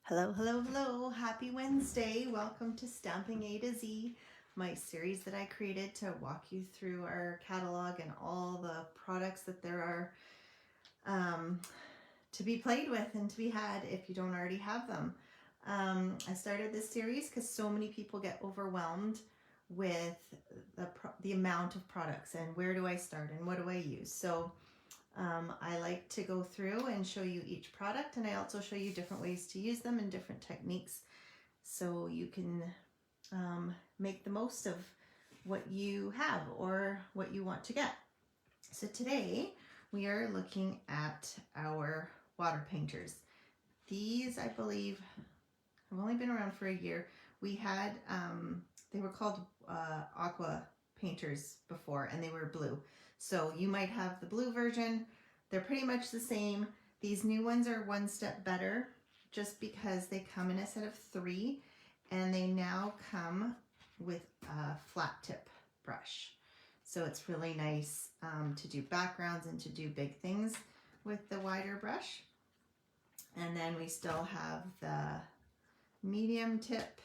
Hello, hello, hello. Happy Wednesday. Welcome to Stamping A to Z, my series that I created to walk you through our catalog and all the products that there are to be played with and to be had if you don't already have them. I started this series because so many people get overwhelmed with the amount of products and where do I start and what do I use. So I like to go through and show you each product, and I also show you different ways to use them and different techniques so you can make the most of what you have or what you want to get. So today we are looking at our water painters. These, I believe, have only been around for a year. We had, they were called aqua painters before, and they were blue. So you might have the blue version. They're pretty much the same. These new ones are one step better just because they come in a set of 3, and they now come with a flat tip brush. So it's really nice to do backgrounds and to do big things with the wider brush. And then we still have the medium tip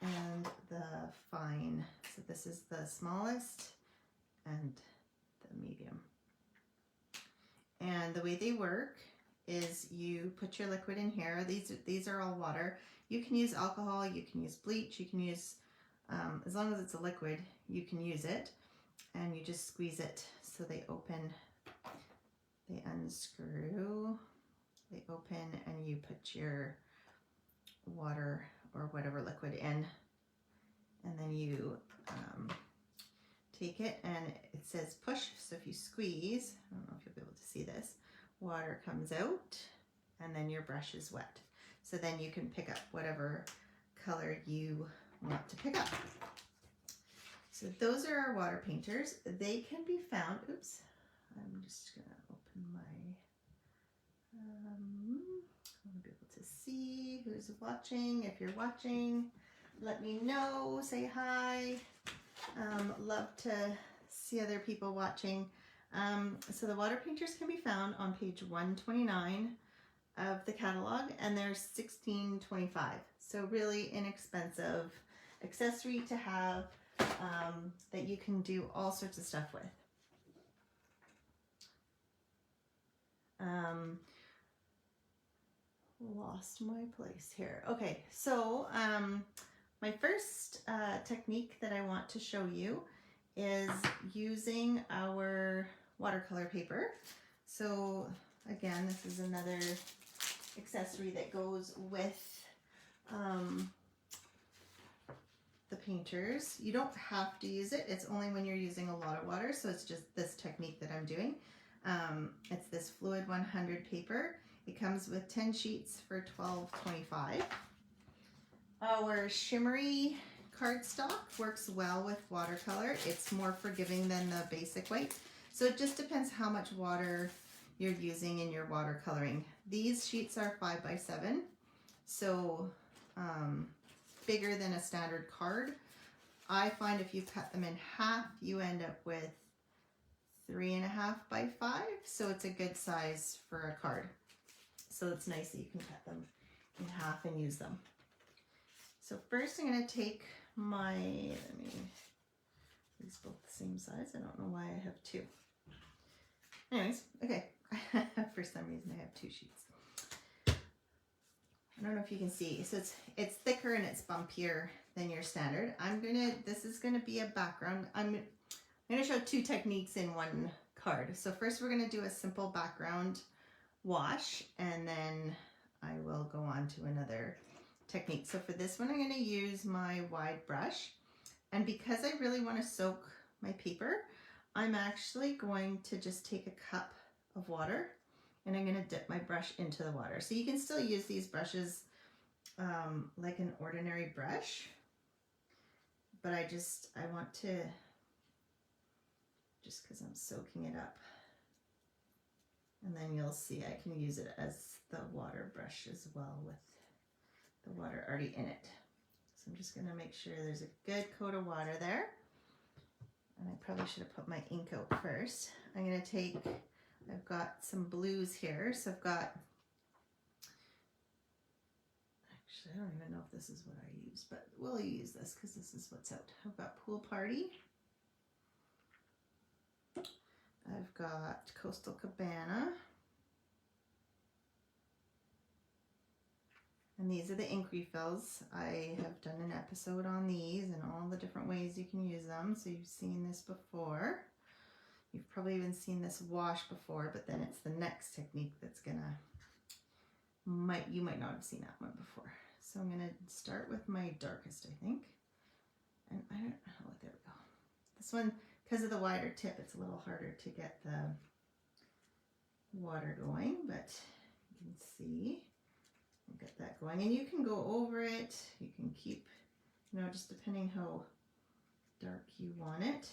and the fine. So this is the smallest and the medium. And the way they work is you put your liquid in here. These are all water. You can use alcohol, you can use bleach, you can use, as long as it's a liquid, you can use it. And you just squeeze it so they open, they unscrew, they open, and you put your water or whatever liquid in, and then you take it, and it says push. So if you squeeze, I don't know if you'll be able to see this, water comes out, and then your brush is wet. So then you can pick up whatever color you want to pick up. So those are our water painters. They can be found, oops, I'm just gonna open my, I want to be able to see who's watching. If you're watching, let me know, say hi. Love to see other people watching. So the water painters can be found on page 129 of the catalog, and they're $16.25. So really inexpensive accessory to have that you can do all sorts of stuff with. Lost my place here. Okay, so my first technique that I want to show you is using our watercolor paper. So again, this is another accessory that goes with the painters. You don't have to use it. It's only when you're using a lot of water. So it's just this technique that I'm doing. It's this Fluid 100 paper. It comes with 10 sheets for $12.25. Our shimmery cardstock works well with watercolor. It's more forgiving than the basic white. So it just depends how much water you're using in your watercoloring. These sheets are 5 by 7, so bigger than a standard card. I find if you cut them in half, you end up with 3.5 by 5, so it's a good size for a card. So it's nice that you can cut them in half and use them. So first I'm going to take my, these both the same size. I don't know why I have 2. Anyways, okay. For some reason I have 2 sheets. I don't know if you can see. So it's thicker and it's bumpier than your standard. This is gonna be a background. I'm gonna show 2 techniques in one card. So first we're gonna do a simple background wash, and then I will go on to another technique. So for this one, I'm gonna use my wide brush. And because I really wanna soak my paper, I'm actually going to just take a cup of water, and I'm gonna dip my brush into the water. So you can still use these brushes like an ordinary brush, but I want to, just because I'm soaking it up, and then you'll see I can use it as the water brush as well with the water already in it. So I'm just gonna make sure there's a good coat of water there. And I probably should have put my ink out first. I'm gonna take, I've got some blues here. So I've got Actually, I don't even know if this is what I use, but we'll use this because this is what's out. I've got Pool Party. I've got Coastal Cabana. And these are the ink refills. I have done an episode on these and all the different ways you can use them. So you've seen this before. You've probably even seen this wash before, but then it's the next technique that's gonna, you might not have seen that one before. So I'm gonna start with my darkest, I think. And I don't know, there we go. This one, because of the wider tip, it's a little harder to get the water going, but you can see. Get that going, and you can go over it. You can keep, you know, just depending how dark you want it.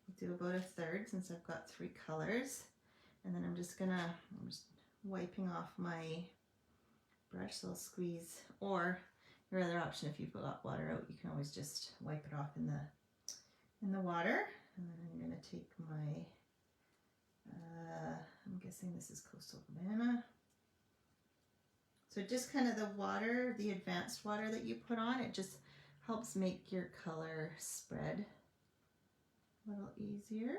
I'll do about a third since I've got 3 colors, and then I'm just wiping off my brush, so I'll squeeze. Or your other option, if you've got water out, you can always just wipe it off in the water. And then I'm gonna take my, I'm guessing this is Coastal Cabana. So just kind of the water, the advanced water that you put on, it just helps make your color spread a little easier.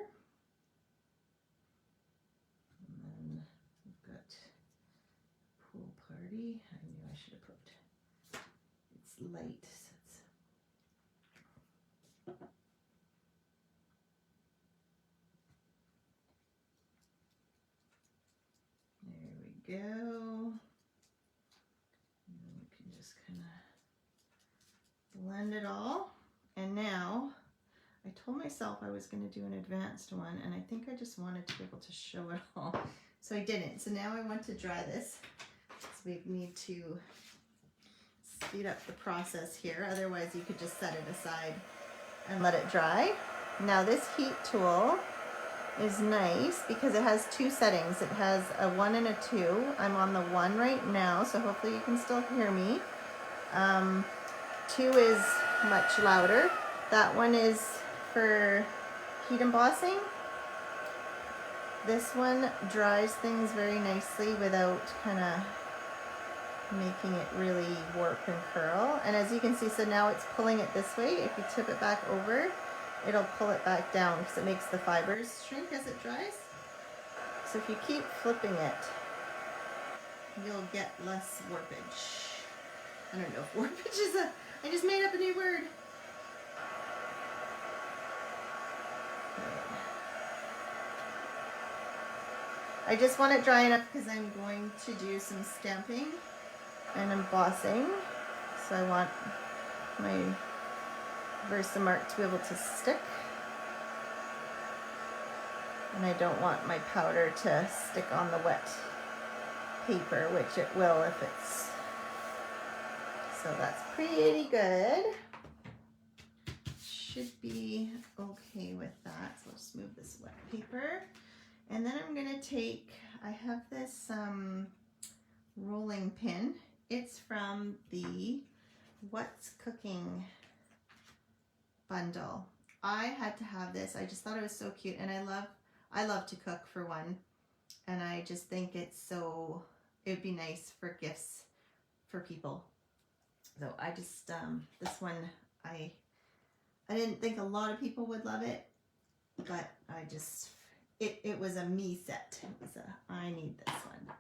And then we've got Pool Party. I knew I should have put, it's light. So it's, there we go. Blend it all, and now I told myself I was going to do an advanced one, and I think I just wanted to be able to show it all, so I didn't. So now I want to dry this, so we need to speed up the process here, otherwise you could just set it aside and let it dry. Now this heat tool is nice because it has 2 settings. It has a 1 and a 2. I'm on the 1 right now, so hopefully you can still hear me. 2 is much louder. That one is for heat embossing. This one dries things very nicely without kind of making it really warp and curl. And as you can see, so now it's pulling it this way. If you tip it back over, it'll pull it back down because it makes the fibers shrink as it dries. So if you keep flipping it, you'll get less warpage. I don't know if warpage is a, I just made up a new word. I just want it dry enough because I'm going to do some stamping and embossing. So I want my Versamark to be able to stick. And I don't want my powder to stick on the wet paper, which it will if it's, so that's pretty good. Should be okay with that. So I'll just move this wet paper. And then I'm gonna take, I have this rolling pin. It's from the What's Cooking bundle. I had to have this. I just thought it was so cute, and I love to cook for one, and I just think it's so, it'd be nice for gifts for people. So I just this one I didn't think a lot of people would love it, but I just it was a me set. It was a I need this one.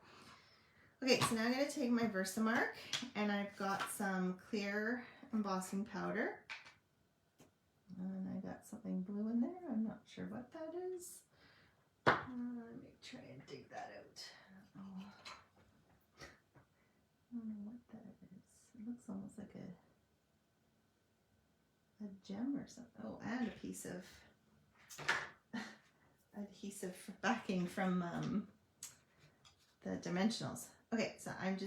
Okay, so now I'm going to take my Versamark, and I've got some clear embossing powder. And I got something blue in there. I'm not sure what that is. Let me try and dig that out. Oh. I don't know what that is. It looks almost like a gem or something. Oh, and a piece of adhesive backing from the Dimensionals. Okay, so I've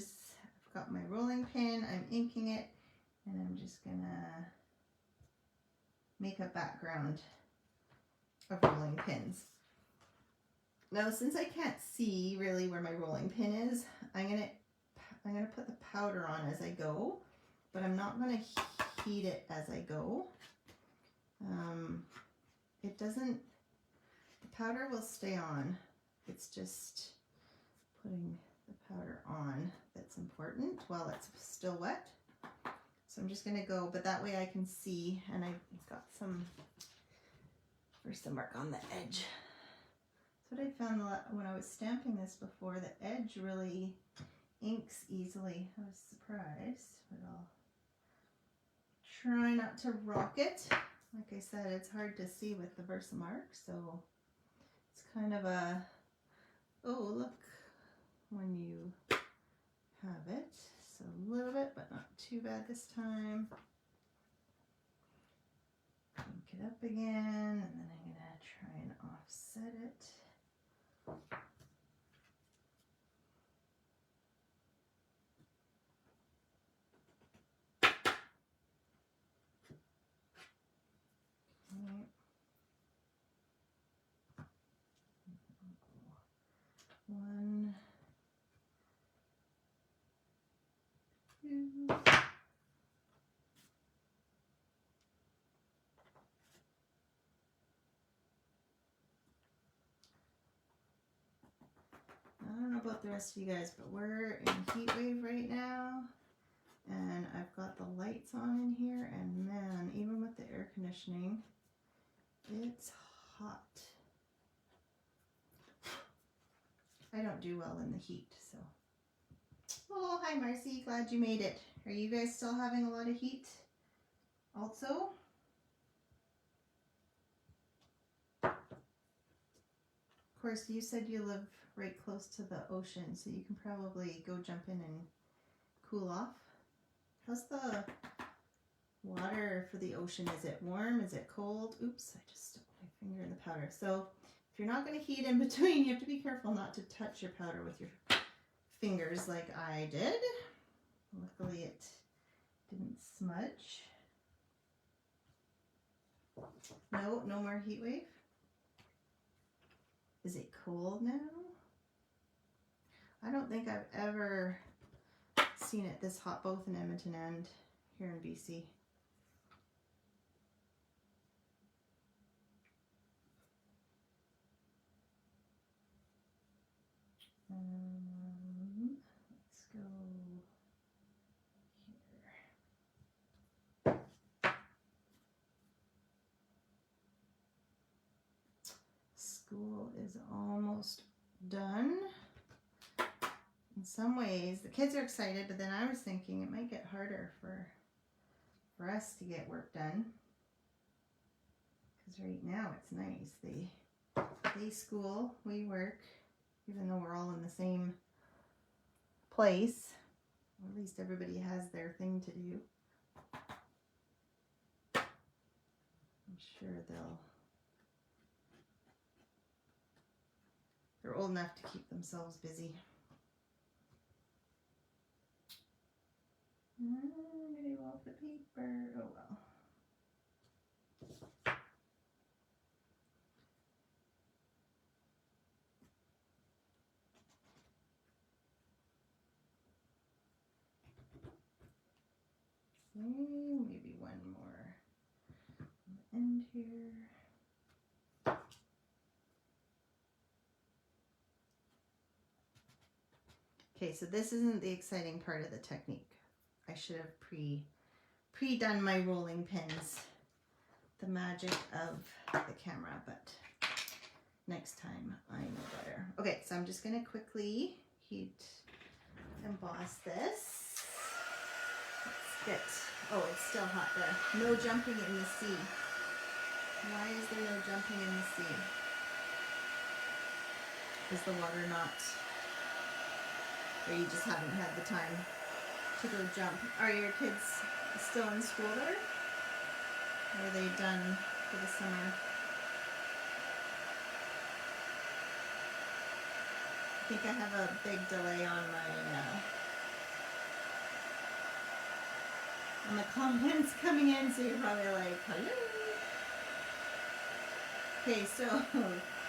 got my rolling pin, I'm inking it, and I'm just gonna make a background of rolling pins. Now, since I can't see really where my rolling pin is, I'm gonna put the powder on as I go, but I'm not gonna heat it as I go. The powder will stay on. It's just putting the powder on that's important while it's still wet. So I'm just going to go, but that way I can see, and I've got some mark on the edge. That's what I found when I was stamping this before. The edge really inks easily. I was surprised, but I'll try not to rock it. Like I said, it's hard to see with the Versamark, so it's kind of a, oh look, when you have it. So a little bit, but not too bad this time. Ink it up again, and then I'm gonna try and offset it. One, two. I don't know about the rest of you guys, but we're in heat wave right now, and I've got the lights on in here, and man, even with the air conditioning, it's hot. I don't do well in the heat, so. Oh, hi Marcy, glad you made it. Are you guys still having a lot of heat also? Of course, you said you live right close to the ocean, so you can probably go jump in and cool off. How's the water for the ocean? Is it warm? Is it cold? Oops, I just stuck my finger in the powder. So if you're not going to heat in between, you have to be careful not to touch your powder with your fingers like I did. Luckily it didn't smudge. No, no more heat wave. Is it cold now? I don't think I've ever seen it this hot both in Edmonton and here in BC. Let's go here. School is almost done. In some ways, the kids are excited, but then I was thinking it might get harder for us to get work done. Because right now it's nice. They school, we work, even though we're all in the same place. Or at least everybody has their thing to do. I'm sure they're old enough to keep themselves busy. I'm gonna go off the paper. Oh well. Okay, maybe one more on the end here. Okay, so this isn't the exciting part of the technique. I should have pre-done my rolling pins. The magic of the camera, but next time I know better. Okay, so I'm just gonna quickly heat emboss this. Let's get, oh, it's still hot there. No jumping in the sea. Why is there no jumping in the sea? Is the water not, or you just haven't had the time to go jump? Are your kids still in school there? Or are they done for the summer? I think I have a big delay on the comments coming in, so you're probably like, hello. Okay, so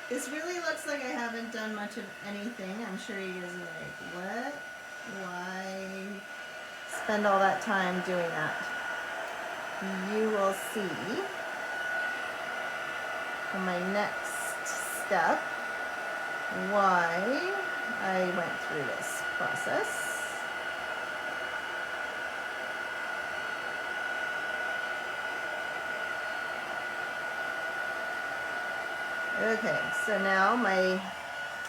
this really looks like I haven't done much of anything. I'm sure you guys are like, what? Why spend all that time doing that? You will see in my next step why I went through this. process. Okay, so now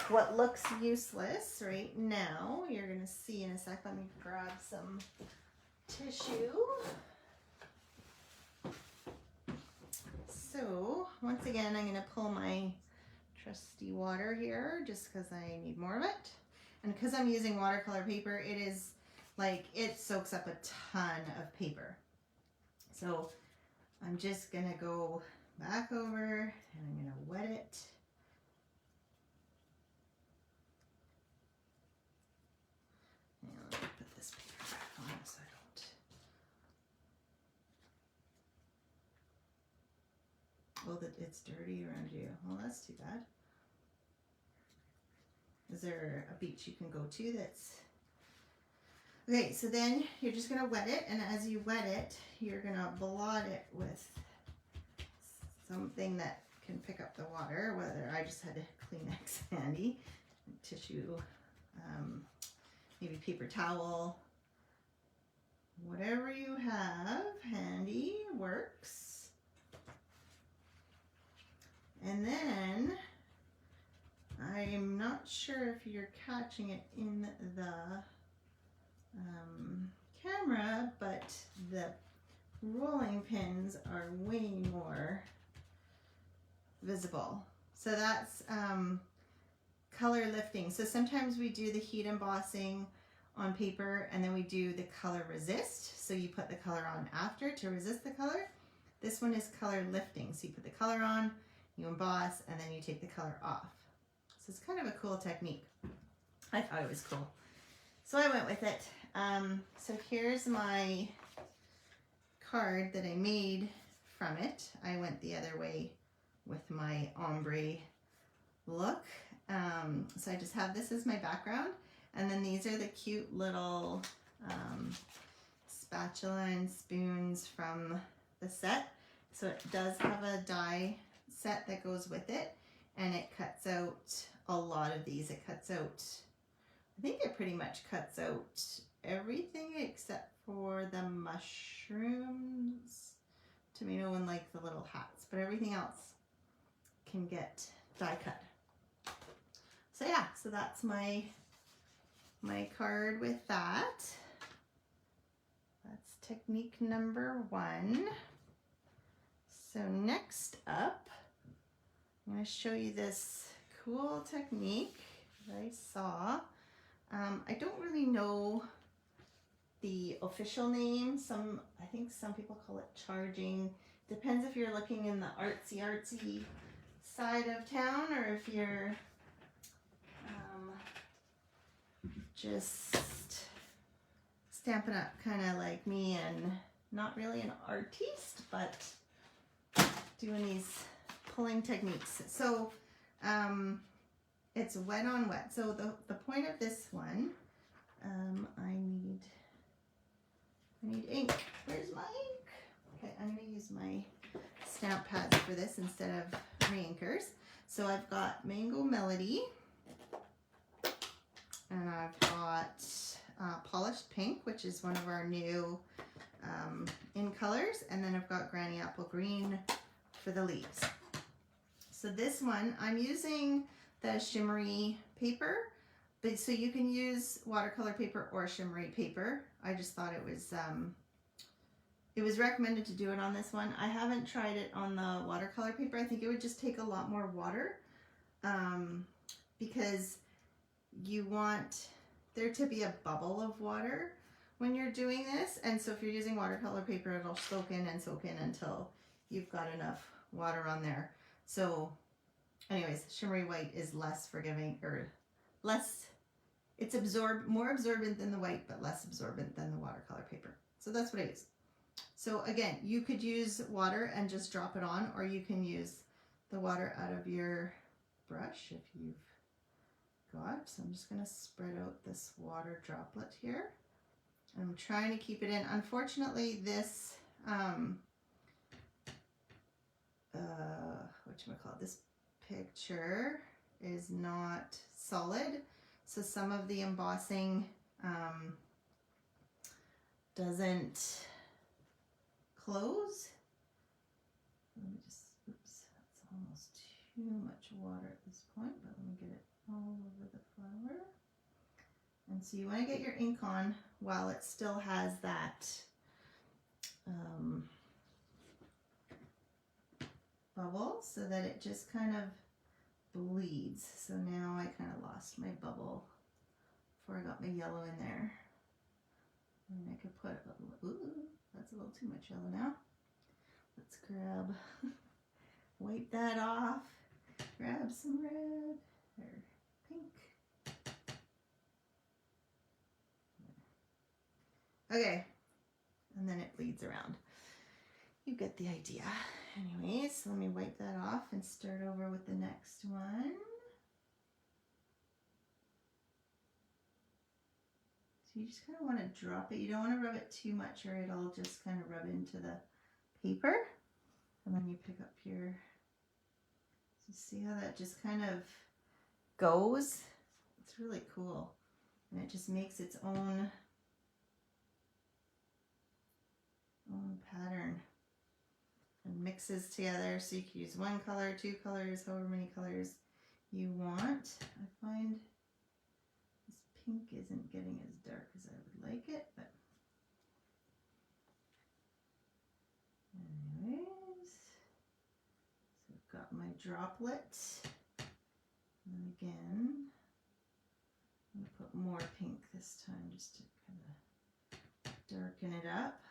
what looks useless right now, you're gonna see in a sec. Let me grab some tissue. So once again, I'm gonna pull my trusty water here just because I need more of it. And because I'm using watercolor paper, it soaks up a ton of paper. So I'm just gonna go back over and I'm gonna wet it. And let me put this paper back on so I don't. Oh, that it's dirty around you. Well, that's too bad. Is there a beach you can go to that's... Okay, so then you're just gonna wet it, and as you wet it, you're gonna blot it with something that can pick up the water, whether I just had a Kleenex handy, tissue, maybe paper towel, whatever you have handy works. And then, I'm not sure if you're catching it in the camera, but the rolling pins are way more visible. So that's color lifting. So sometimes we do the heat embossing on paper and then we do the color resist. So you put the color on after to resist the color. This one is color lifting. So you put the color on, you emboss, and then you take the color off. So it's kind of a cool technique. I thought it was cool. So I went with it. So here's my card that I made from it. I went the other way with my ombre look. So I just have this as my background. And then these are the cute little spatula and spoons from the set. So it does have a die set that goes with it. And it cuts out a lot of these. It cuts out, I think it pretty much cuts out everything except for the mushrooms, tomato, and like the little hats. But everything else can get die cut. So yeah, so that's my card with that. That's technique number 1. So next up, I'm going to show you this cool technique that I saw. I don't really know the official name. I think some people call it charging. Depends if you're looking in the artsy side of town or if you're just Stampin' Up kind of like me and not really an artiste, but doing these pulling techniques. So it's wet on wet. So the point of this one, I need ink. Where's my ink? Okay, I'm going to use my stamp pads for this instead of reinkers. So I've got Mango Melody, and I've got Polished Pink, which is one of our new in colors, and then I've got Granny Apple Green for the leaves. So this one, I'm using the shimmery paper, but so you can use watercolor paper or shimmery paper. I just thought it was recommended to do it on this one. I haven't tried it on the watercolor paper. I think it would just take a lot more water because you want there to be a bubble of water when you're doing this. And so if you're using watercolor paper, it'll soak in until you've got enough water on there. So anyways, shimmery white is less forgiving, or less, it's more absorbent than the white, but less absorbent than the watercolor paper. So that's what I use. So again, you could use water and just drop it on, or you can use the water out of your brush if you've got. So I'm just going to spread out this water droplet here. I'm trying to keep it in. Unfortunately, this this picture is not solid, So some of the embossing doesn't close. Let me just, oops, that's almost too much water at this point, but let me get it all over the flower. And so you want to get your ink on while it still has that bubble, so that it just kind of bleeds. So now I kind of lost my bubble before I got my yellow in there. And I could put, ooh, that's a little too much yellow now. Let's grab, wipe that off, grab some red or pink. Okay, and then it bleeds around. You get the idea. Anyways, so let me wipe that off and start over with the next one. So you just kind of want to drop it. You don't want to rub it too much or it'll just kind of rub into the paper. And then you pick up your, so see how that just kind of goes? It's really cool. And it just makes its own pattern and mixes together. So you can use one color, two colors, however many colors you want. I find this pink isn't getting as dark as I would like it, but anyways, so I've got my droplet, and again I'm going to put more pink this time just to kind of darken it up.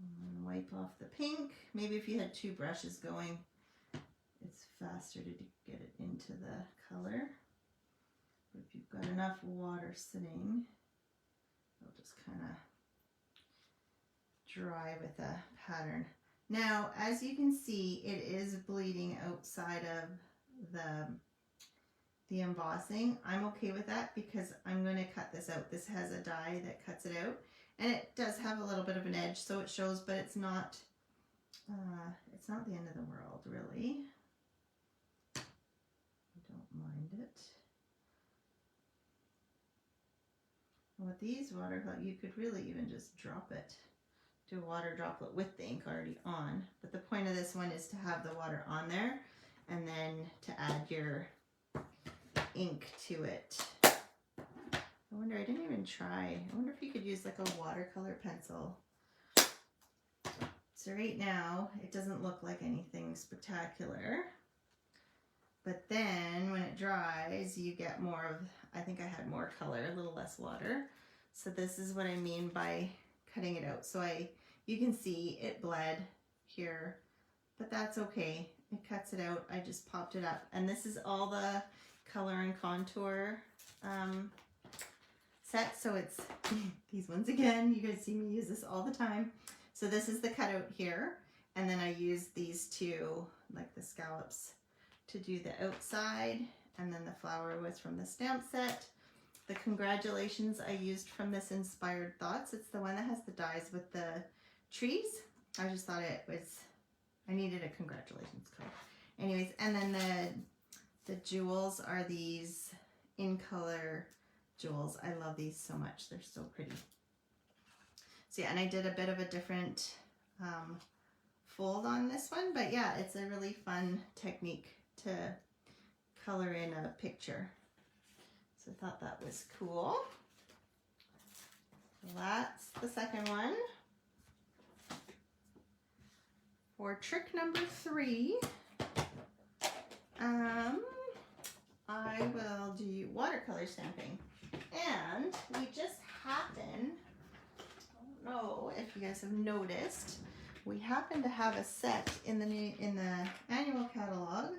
And then wipe off the pink. Maybe if you had two brushes going, it's faster to get it into the color. But if you've got enough water sitting, it'll just kind of dry with a pattern. Now, as you can see, it is bleeding outside of the embossing. I'm okay with that because I'm going to cut this out. This has a die that cuts it out. And it does have a little bit of an edge, so it shows, but it's not the end of the world, really. I don't mind it. And with these watercolor, you could really even just drop it, do a water droplet with the ink already on. But the point of this one is to have the water on there and then to add your ink to it. I wonder, I didn't even try. I wonder if you could use like a watercolor pencil. So right now, it doesn't look like anything spectacular. But then when it dries, you get more of, I think I had more color, a little less water. So this is what I mean by cutting it out. So you can see it bled here, but that's okay. It cuts it out. I just popped it up. And this is all the color and contour set. So it's these ones again. You guys see me use this all the time. So this is the cutout here. And then I use these two, like the scallops, to do the outside. And then the flower was from the stamp set. The congratulations I used from this Inspired Thoughts. It's the one that has the dies with the trees. I just thought I needed a congratulations card. Anyways, and then the jewels are these in color jewels. I love these so much. They're so pretty. So yeah, and I did a bit of a different fold on this one, but yeah, it's a really fun technique to color in a picture. So I thought that was cool. So that's the second one. For trick number 3, I will do watercolor stamping. And we just happen, I don't know if you guys have noticed, we happen to have a set in the annual catalog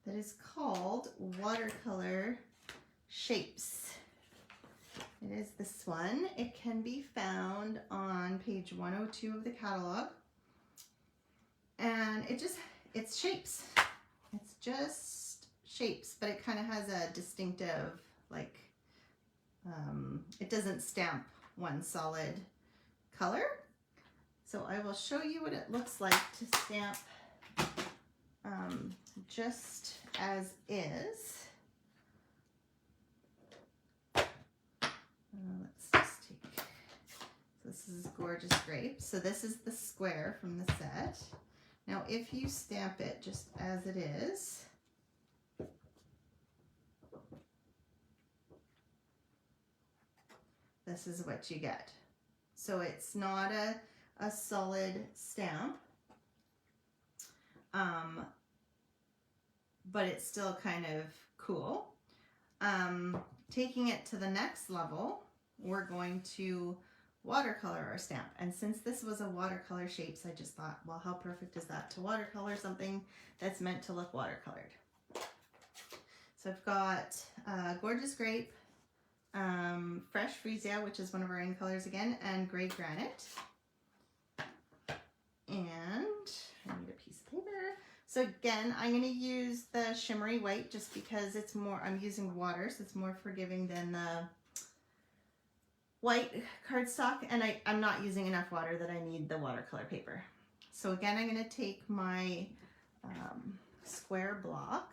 that is called Watercolor Shapes. It is this one. It can be found on page 102 of the catalog. And it's shapes. It's just shapes, but it kind of has a distinctive, like, it doesn't stamp one solid color. So I will show you what it looks like to stamp just as is. Let's just take, this is Gorgeous Grape. So this is the square from the set. Now if you stamp it just as it is, this is what you get. So it's not a solid stamp, but it's still kind of cool. Taking it to the next level, we're going to watercolor our stamp. And since this was a watercolor shapes, I just thought, well, how perfect is that to watercolor something that's meant to look watercolored? So I've got Gorgeous Grape, Fresh Freesia, which is one of our in colors again, and Gray Granite. And I need a piece of paper. So again, I'm going to use the shimmery white just because it's more, I'm using water, so it's more forgiving than the white cardstock, and I'm not using enough water that I need the watercolor paper. So again, I'm going to take my square block,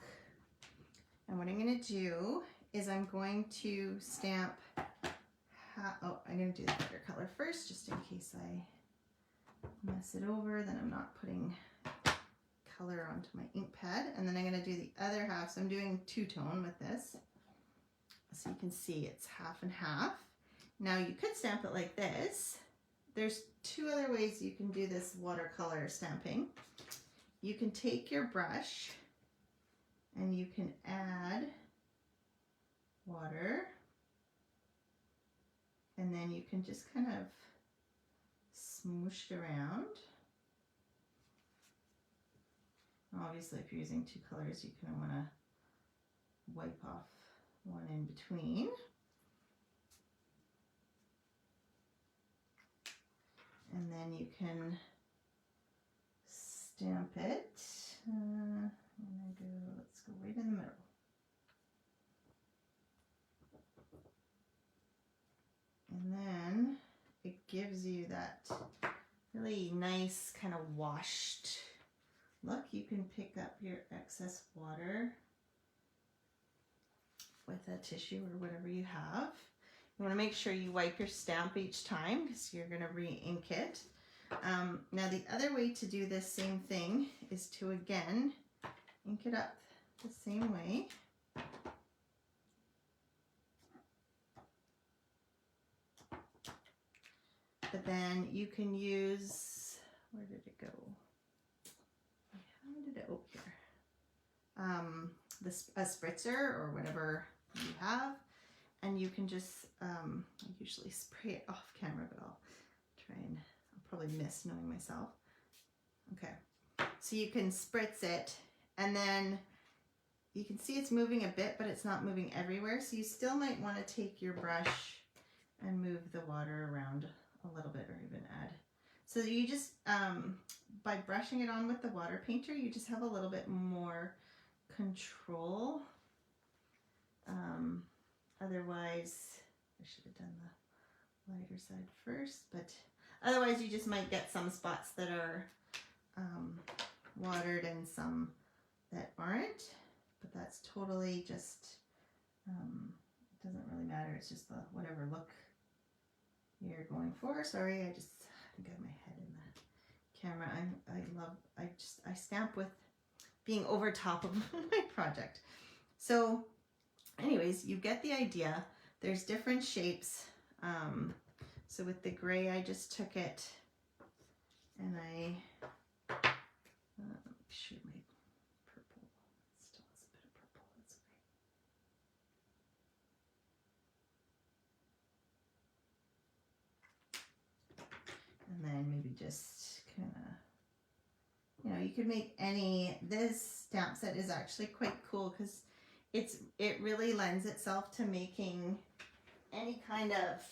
and what I'm going to do is I'm going to stamp, I'm going to do the watercolor first just in case I mess it over, then I'm not putting color onto my ink pad. And then I'm going to do the other half, so I'm doing two-tone with this, so you can see it's half and half. Now you could stamp it like this. There's two other ways you can do this watercolor stamping. You can take your brush and you can add water, and then you can just kind of smoosh it around. Obviously, if you're using two colors, you kind of want to wipe off one in between. And then you can stamp it. Let's go right in the middle. And then it gives you that really nice kind of washed look. You can pick up your excess water with a tissue or whatever you have. You want to make sure you wipe your stamp each time because you're going to re-ink it. Now the other way to do this same thing is to again ink it up the same way. But then you can use, where did it go? How did it, oh here. A spritzer or whatever you have. And you can just, I usually spray it off camera, but I'll try and, I'll probably miss knowing myself. Okay, so you can spritz it, and then you can see it's moving a bit, but it's not moving everywhere. So you still might want to take your brush and move the water around a little bit, or even add. So you just, by brushing it on with the water painter, you just have a little bit more control. Otherwise, I should have done the lighter side first, but otherwise you just might get some spots that are watered and some that aren't, but that's totally just, it doesn't really matter. It's just the whatever look you're going for. Sorry, I got my head in the camera. I stamp with being over top of my project. So anyways, you get the idea. There's different shapes. So with the gray, I just took it and I, sure my purple still has a bit of purple. That's okay. And then maybe just kind of, you know, you could make this stamp set is actually quite cool because it really lends itself to making any kind of,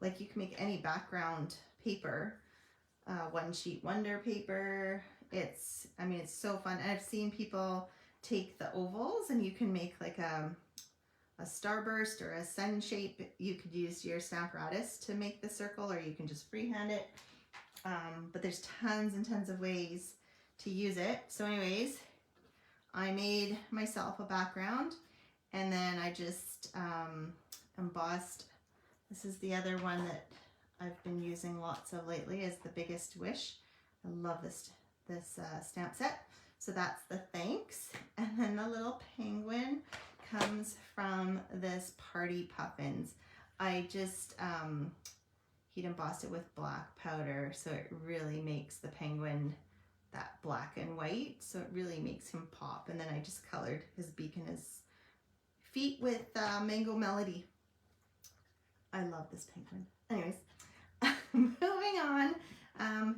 like you can make any background paper, one sheet wonder paper. It's so fun. And I've seen people take the ovals and you can make like a starburst or a sun shape. You could use your Stamparatus to make the circle, or you can just freehand it. But there's tons and tons of ways to use it. So anyways, I made myself a background, and then I just embossed. This is the other one that I've been using lots of lately, is the Biggest Wish. I love this stamp set. So that's the thanks. And then the little penguin comes from this Party Puffins. I just heat embossed it with black powder, so it really makes the penguin that black and white, so it really makes him pop. And then I just colored his beak and his feet with Mango Melody. I love this penguin. Anyways, moving on.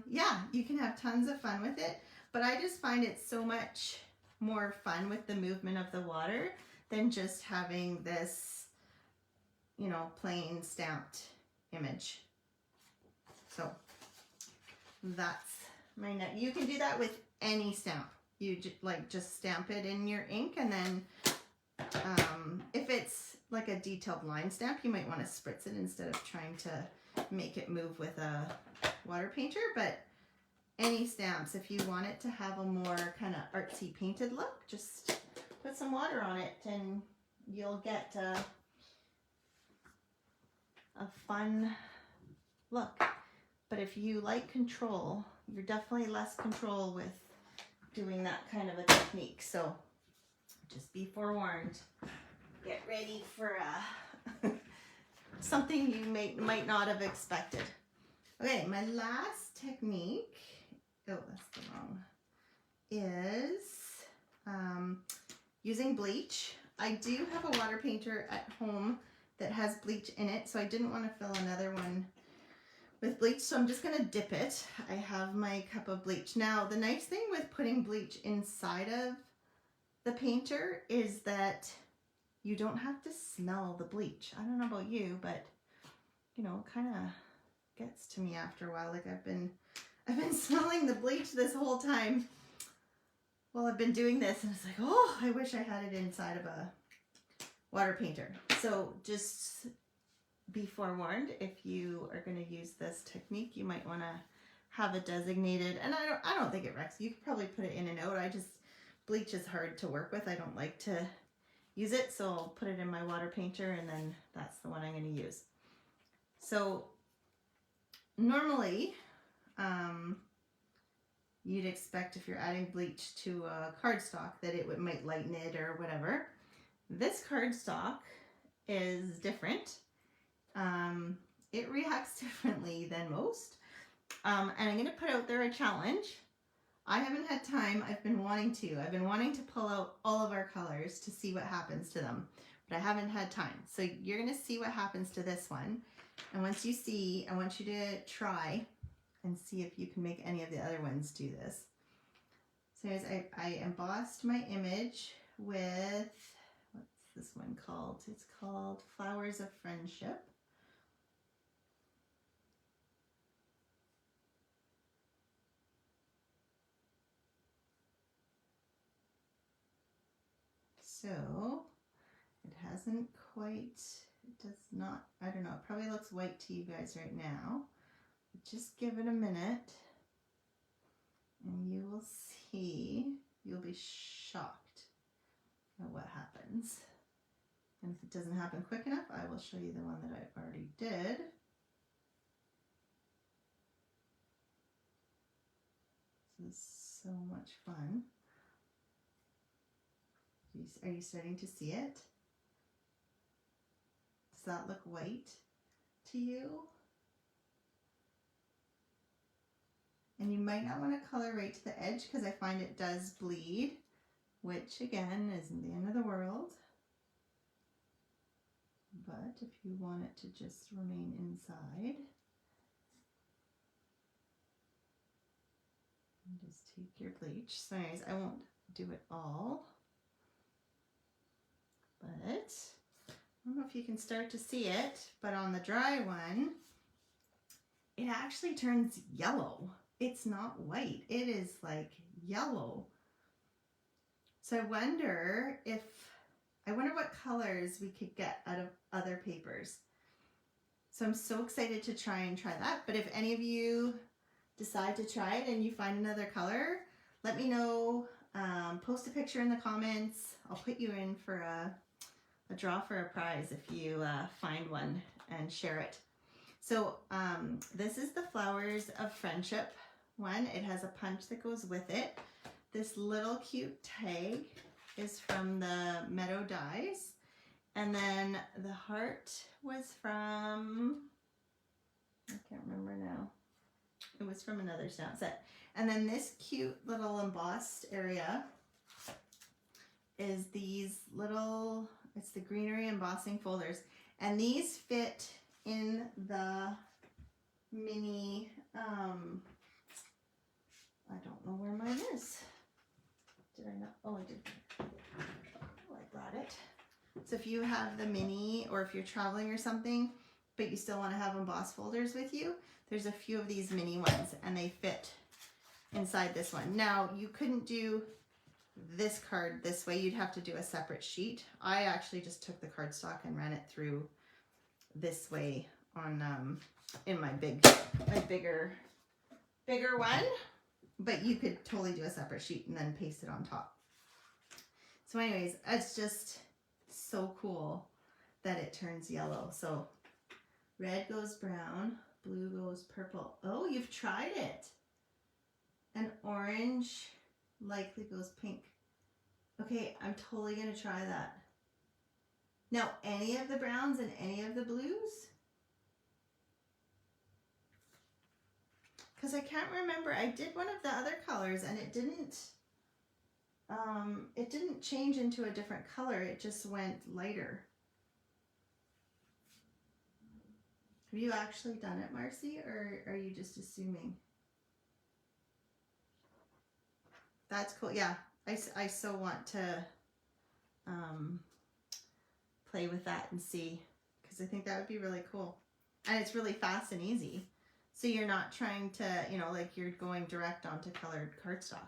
Yeah, you can have tons of fun with it, but I just find it so much more fun with the movement of the water than just having this, you know, plain stamped image. So that's my net. You can do that with any stamp. You just stamp it in your ink, and then if it's like a detailed line stamp, you might want to spritz it instead of trying to make it move with a water painter. But any stamps, if you want it to have a more kind of artsy painted look, just put some water on it and you'll get a fun look. But if you like control, you're definitely less control with doing that kind of a technique. So just be forewarned. Get ready for something you might not have expected. Okay, my last technique, oh, that's the wrong, is using bleach. I do have a water painter at home that has bleach in it, so I didn't want to fill another one with bleach, so I'm just going to dip it. I have my cup of bleach. Now, the nice thing with putting bleach inside of the painter is that you don't have to smell the bleach. I don't know about you, but you know, it kind of gets to me after a while. Like I've been smelling the bleach this whole time while I've been doing this, and it's like, oh, I wish I had it inside of a water painter. So just be forewarned, if you are going to use this technique, you might want to have a designated, and I don't think it wrecks. You could probably put it in and out. Bleach is hard to work with. I don't like to use it, so I'll put it in my water painter, and then that's the one I'm going to use. So normally, you'd expect if you're adding bleach to a cardstock that it might lighten it or whatever. This cardstock is different. It reacts differently than most. And I'm going to put out there a challenge. I haven't had time. I've been wanting to pull out all of our colors to see what happens to them, but I haven't had time. So you're going to see what happens to this one. And once you see, I want you to try and see if you can make any of the other ones do this. So as I embossed my image with, what's this one called? It's called Flowers of Friendship. So it hasn't quite, it does not, I don't know, it probably looks white to you guys right now. But just give it a minute and you will see, you'll be shocked at what happens. And if it doesn't happen quick enough, I will show you the one that I already did. This is so much fun. Are you starting to see it? Does that look white to you? And you might not want to color right to the edge because I find it does bleed, which again isn't the end of the world. But if you want it to just remain inside, just take your bleach. So anyways, I won't do it all. But I don't know if you can start to see it, but on the dry one, it actually turns yellow. It's not white. It is like yellow. So I wonder what colors we could get out of other papers. So I'm so excited to try that. But if any of you decide to try it and you find another color, let me know. Post a picture in the comments. I'll put you in for a draw for a prize if you find one and share it. So this is the Flowers of Friendship one. It has a punch that goes with it. This little cute tag is from the Meadow Dies. And then the heart was from, I can't remember now. It was from another stamp set. And then this cute little embossed area is these little, it's the greenery embossing folders. And these fit in the mini, I don't know where mine is. Did I not? Oh, I did. Oh, I brought it. So if you have the mini, or if you're traveling or something, but you still want to have embossed folders with you, there's a few of these mini ones and they fit inside this one. Now, you couldn't do this card this way. You'd have to do a separate sheet. I actually just took the cardstock and ran it through this way on in my bigger one, but you could totally do a separate sheet and then paste it on top. So anyways, it's just so cool that it turns yellow. So red goes brown, blue goes purple. Oh, you've tried it. And orange likely goes pink. Okay, I'm totally gonna try that. Now, any of the browns and any of the blues? Because I can't remember. I did one of the other colors and it didn't change into a different color. It just went lighter. Have you actually done it, Marcy, or are you just assuming? That's cool. Yeah, I so want to play with that and see, because I think that would be really cool. And it's really fast and easy. So you're not trying to, you know, like you're going direct onto colored cardstock.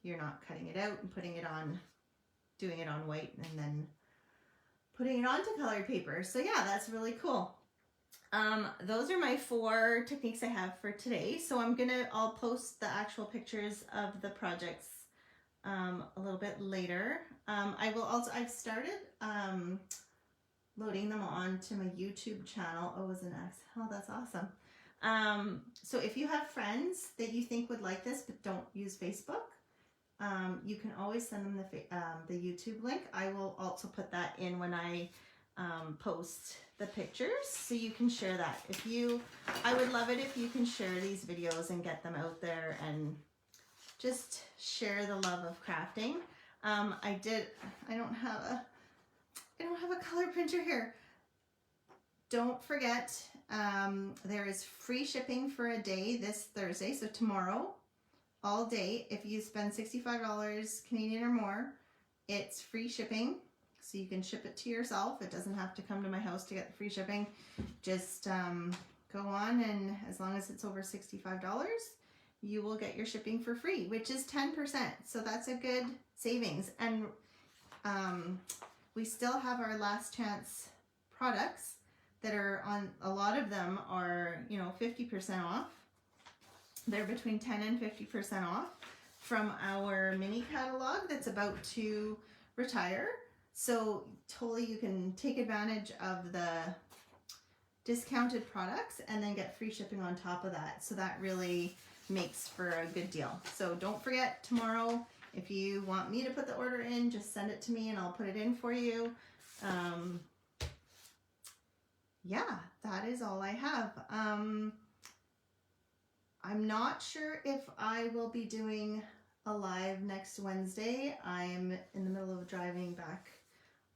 You're not cutting it out and putting it on, doing it on white and then putting it onto colored paper. So yeah, that's really cool. Those are my 4 techniques I have for today. So I'll post the actual pictures of the projects a little bit later. I've started loading them onto my YouTube channel. Oh, as an X. Oh, that's awesome. So if you have friends that you think would like this but don't use Facebook, you can always send them the YouTube link. I will also put that in when I post the pictures, so you can share that. I would love it if you can share these videos and get them out there and just share the love of crafting. I don't have a color printer here. Don't forget, there is free shipping for a day this Thursday, so tomorrow, all day. If you spend $65 Canadian or more, it's free shipping, so you can ship it to yourself. It doesn't have to come to my house to get the free shipping. Just go on, and as long as it's over $65, you will get your shipping for free, which is 10%. So that's a good savings. And we still have our last chance products that are on, a lot of them are, 50% off. They're between 10 and 50% off from our mini catalog that's about to retire. So totally you can take advantage of the discounted products and then get free shipping on top of that. So that really makes for a good deal. So don't forget, tomorrow, if you want me to put the order in, just send it to me and I'll put it in for you. Yeah, that is all I have. I'm not sure if I will be doing a live next Wednesday. I'm in the middle of driving back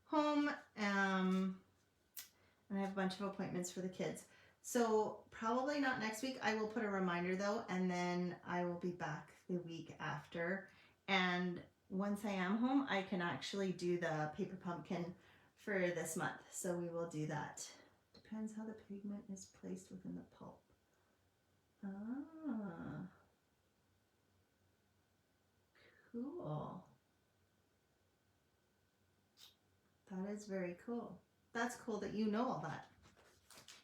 home, and I have a bunch of appointments for the kids. So probably not next week. I will put a reminder though, and then I will be back the week after. And once I am home, I can actually do the paper pumpkin for this month. So we will do that. Depends how the pigment is placed within the pulp. Ah, cool. That is very cool. That's cool that you know all that.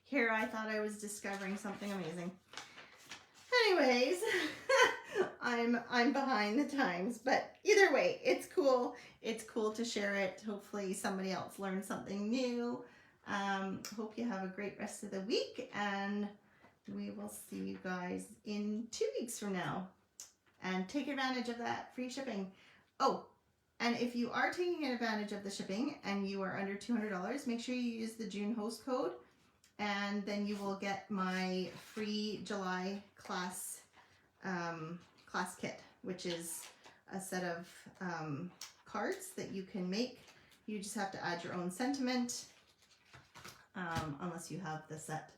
Here, I thought I was discovering something amazing. Anyways, I'm behind the times, but either way, it's cool. It's cool to share it. Hopefully somebody else learned something new. Hope you have a great rest of the week, and we will see you guys in 2 weeks from now. And take advantage of that free shipping. Oh, and if you are taking advantage of the shipping and you are under $200, make sure you use the June host code, and then you will get my free July class kit, which is a set of cards that you can make. You just have to add your own sentiment, unless you have the set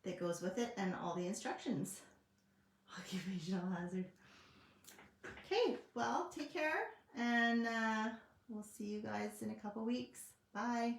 that goes with it and all the instructions. Occupational hazard. Okay, well, take care, and we'll see you guys in a couple weeks. Bye.